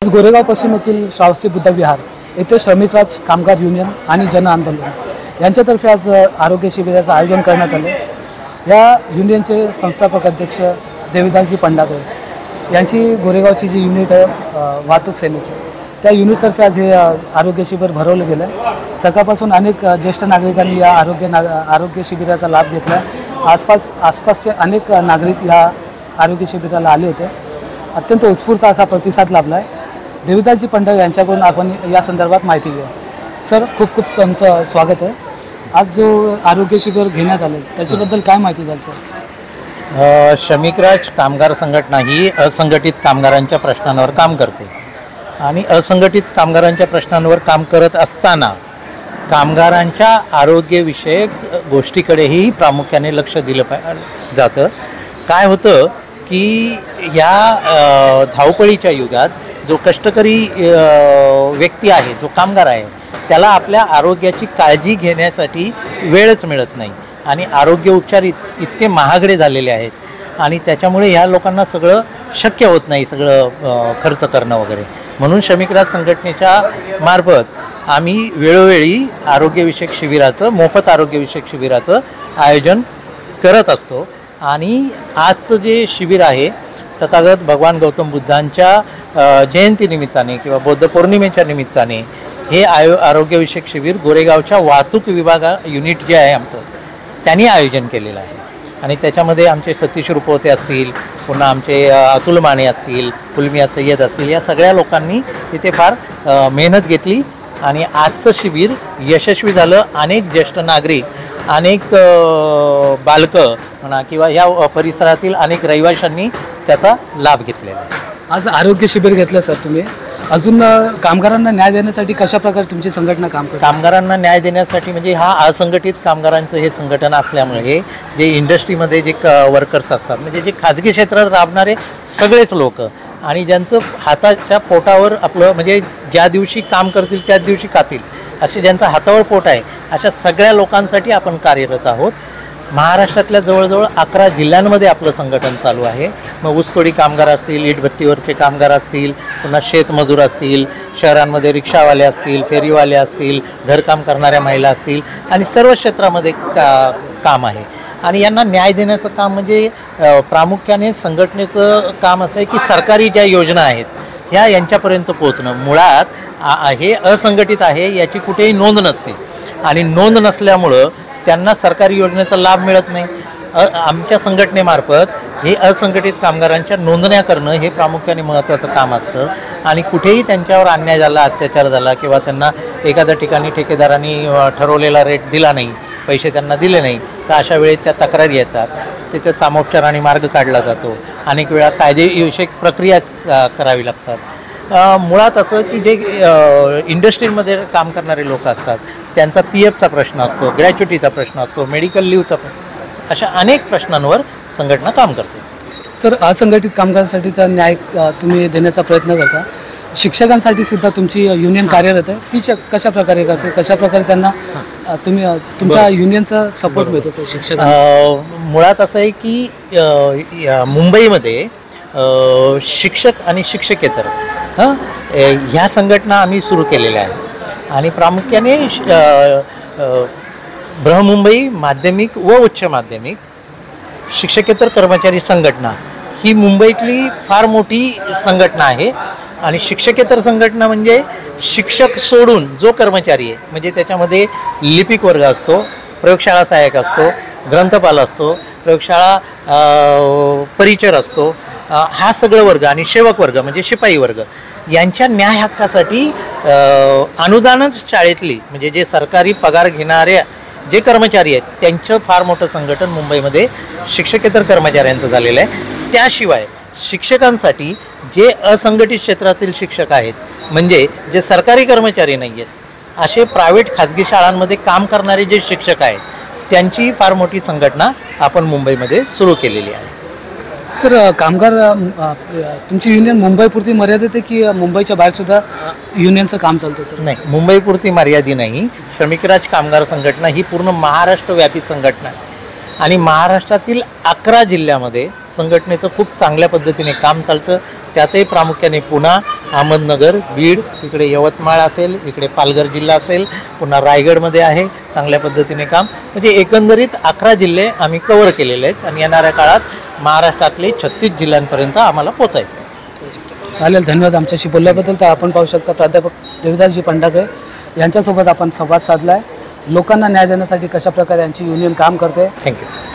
आज गोरेगाव पश्चिम येथील श्रावस्ती बुद्ध विहार येथे श्रमिकराज कामगार युनियन आणि जन आंदोलन यांच्यातर्फे आज आरोग्य शिबिराचं आयोजन करण्यात आले। या युनियनचे संस्थापक अध्यक्ष देविदासजी पंडागळे यांची गोरेगावची जी युनिट आहे वाहतूक सेनेची, त्या युनिटतर्फे आज हे आरोग्य शिबिर भरवलं गेलं आहे। सकाळपासून अनेक ज्येष्ठ नागरिकांनी या आरोग्य शिबिराचा लाभ घेतला। आसपासचे अनेक नागरिक या आरोग्य शिबिराला आले होते। अत्यंत उत्स्फूर्त असा प्रतिसाद लाभला आहे। देविदासजी पंडागळे यांच्याकडून आपण या संदर्भात माहिती घेऊ। सर, खूप खूप तुमचं स्वागत आहे। आज जो आरोग्य शिबिर घेण्यात आलं त्याच्याबद्दल काय माहिती द्याल सर? श्रमिकराज कामगार संघटना ही असंघटित कामगारांच्या प्रश्नांवर काम करते आणि असंघटित कामगारांच्या प्रश्नांवर काम करत असताना कामगारांच्या आरोग्यविषयक गोष्टीकडेही प्रामुख्याने लक्ष दिलं जातं। काय होतं की या धावपळीच्या युगात जो कष्टकरी व्यक्ती आहे, जो कामगार आहे, त्याला आपल्या आरोग्याची काळजी घेण्यासाठी वेळच मिळत नाही आणि आरोग्य उपचार इतके महागडे झालेले आहेत आणि त्याच्यामुळे ह्या लोकांना सगळं शक्य होत नाही, सगळं खर्च करणं वगैरे। म्हणून श्रमिकराज संघटनेच्या मार्फत आम्ही वेळोवेळी आरोग्यविषयक शिबिराचं, मोफत आरोग्यविषयक शिबिराचं आयोजन करत असतो। आणि आजचं जे शिबिर आहे तथागत भगवान गौतम बुद्धांच्या जयंतीनिमित्ताने किंवा बुद्ध पौर्णिमेच्या निमित्ताने हे आरोग्यविषयक शिबिर गोरेगावच्या वाहतूक युनिट जे आहे आमचं, त्यांनी आयोजन केलेलं आहे। आणि त्याच्यामध्ये आमचे सतीश रुपवते असतील, पुन्हा आमचे अतुल माने असतील, कुलमिया सय्यद असतील, या सगळ्या लोकांनी इथे फार मेहनत घेतली आणि आजचं शिबिर यशस्वी झालं। अनेक ज्येष्ठ नागरिक, अनेक बालकं म्हणा किंवा या परिसरातील अनेक रहिवाशांनी त्याचा लाभ घेतलेला आहे। आज आरोग्य शिबिर घेतलं सर तुम्ही, अजून कामगारांना न्याय देण्यासाठी कशा प्रकारे तुमची संघटना काम करते? कामगारांना न्याय देण्यासाठी म्हणजे हा असंघटित कामगारांचं हे संघटन असल्यामुळे जे इंडस्ट्रीमध्ये जे वर्कर्स असतात, म्हणजे जे खाजगी क्षेत्रात राबणारे सगळेच लोक आणि ज्यांचं हाताच्या पोटावर आपलं म्हणजे ज्या दिवशी काम करतील त्याच दिवशी खातील असे ज्यांचं हातावर पोट आहे, अशा सगळ्या लोकांसाठी आपण कार्यरत आहोत। महाराष्ट्रातल्या जवळजवळ 11 जिल्ह्यांमध्ये आपलं संघटन चालू आहे। मग ऊसतोडी कामगार असतील, इटभट्टीवरचे कामगार असतील, पुन्हा शेतमजूर असतील, शहरांमध्ये रिक्षावाले असतील, फेरीवाले असतील, घरकाम करणाऱ्या महिला असतील आणि सर्व क्षेत्रामध्ये काम आहे। आणि यांना न्याय देण्याचं काम म्हणजे प्रामुख्याने संघटनेचं काम असं आहे की सरकारी ज्या योजना आहेत ह्या यांच्यापर्यंत पोहोचणं। मुळात हे असंघटित आहे, याची कुठेही नोंद नसते आणि नोंद नसल्यामुळं त्यांना सरकारी योजनेचा लाभ मिळत नाही। आमच्या संघटनेमार्फत हे असंघटित कामगारांच्या नोंदण्या करणं हे प्रामुख्याने महत्त्वाचं काम असतं आणि कुठेही त्यांच्यावर अन्याय झाला, अत्याचार झाला किंवा त्यांना एखाद्या ठिकाणी ठेकेदारांनी ठरवलेला रेट दिला नाही, पैसे त्यांना दिले नाही, तर अशा वेळेत त्या तक्रारी येतात। तिथे सामोपचाराने मार्ग काढला जातो। अनेक वेळा कायदेविषयक प्रक्रिया करावी लागतात। मुळात असं की जे इंडस्ट्रीमध्ये काम करणारे लोक असतात त्यांचा PFचा प्रश्न असतो, ग्रॅच्युटीचा प्रश्न असतो, मेडिकल लीवचा प्रश्न, अशा अनेक प्रश्नांवर संघटना काम करते। सर, असंघटित कामगारांसाठीचा न्याय तुम्ही देण्याचा प्रयत्न करता। शिक्षकांसाठी सुद्धा तुमची युनियन कार्यरत आहे, ती कशा प्रकारे करते, कशा प्रकारे त्यांना तुम्ही तुमच्या युनियनचा सपोर्ट मिळतो सर शिक्षकांना? मुळात असं आहे की मुंबईमध्ये शिक्षक आणि शिक्षकेतर ह्या संघटना आम्ही सुरू केलेल्या आहेत आणि प्रामुख्याने बृहन्मुंबई माध्यमिक व उच्च माध्यमिक शिक्षकेतर कर्मचारी संघटना ही मुंबईतली फार मोठी संघटना आहे। आणि शिक्षकेतर संघटना म्हणजे शिक्षक सोडून जो कर्मचारी आहे, म्हणजे त्याच्यामध्ये लिपिक वर्ग असतो, प्रयोगशाळा सहाय्यक असतो, ग्रंथपाल असतो, प्रयोगशाळा परिचर असतो, हा सगळं वर्ग आणि सेवक वर्ग म्हणजे शिपाई वर्ग यांच्या न्याय हक्कासाठी अनुदानित शाळेतली म्हणजे जे सरकारी पगार घेणारे जे कर्मचारी आहेत त्यांचं फार मोठं संघटन मुंबईमध्ये शिक्षकेतर कर्मचाऱ्यांचं झालेलं आहे। त्याशिवाय शिक्षकांसाठी जे असंघटित क्षेत्रातील शिक्षक आहेत, म्हणजे जे सरकारी कर्मचारी नाही आहेत, असे प्रायव्हेट खाजगी शाळांमध्ये काम करणारे जे शिक्षक आहेत त्यांची फार मोठी संघटना आपण मुंबईमध्ये सुरू केलेली आहे। सर, कामगार तुमची युनियन मुंबईपुरती मर्यादित आहे की मुंबईच्या बाहेर सुद्धा युनियनचं काम चालतं सर? नाही, मुंबईपुरती मर्यादित नाही। श्रमिकराज कामगार संघटना ही पूर्ण महाराष्ट्रव्यापी संघटना आहे आणि महाराष्ट्रातील 11 जिल्ह्यामध्ये संघटनेचं खूप चांगल्या पद्धतीने काम चालतं। त्यातही प्रामुख्याने पुणा, अहमदनगर, बीड, इकडे यवतमाळ असेल, इकडे पालघर जिल्हा असेल, पुन्हा रायगडमध्ये आहे चांगल्या पद्धतीने काम. म्हणजे एकंदरीत 11 जिल्हे आम्ही कव्हर केलेले आहेत आणि येणाऱ्या काळात महाराष्ट्रातले 36 जिल्ह्यांपर्यंत आम्हाला पोचायचं आहे. चालेल, धन्यवाद आमच्याशी बोलल्याबद्दल. तर आपण पाहू शकता प्राध्यापक देविदासजी पंडागळे यांच्यासोबत आपण संवाद साधला आहे. लोकांना न्याय देण्यासाठी कशाप्रकारे यांची युनियन काम करते. थँक्यू.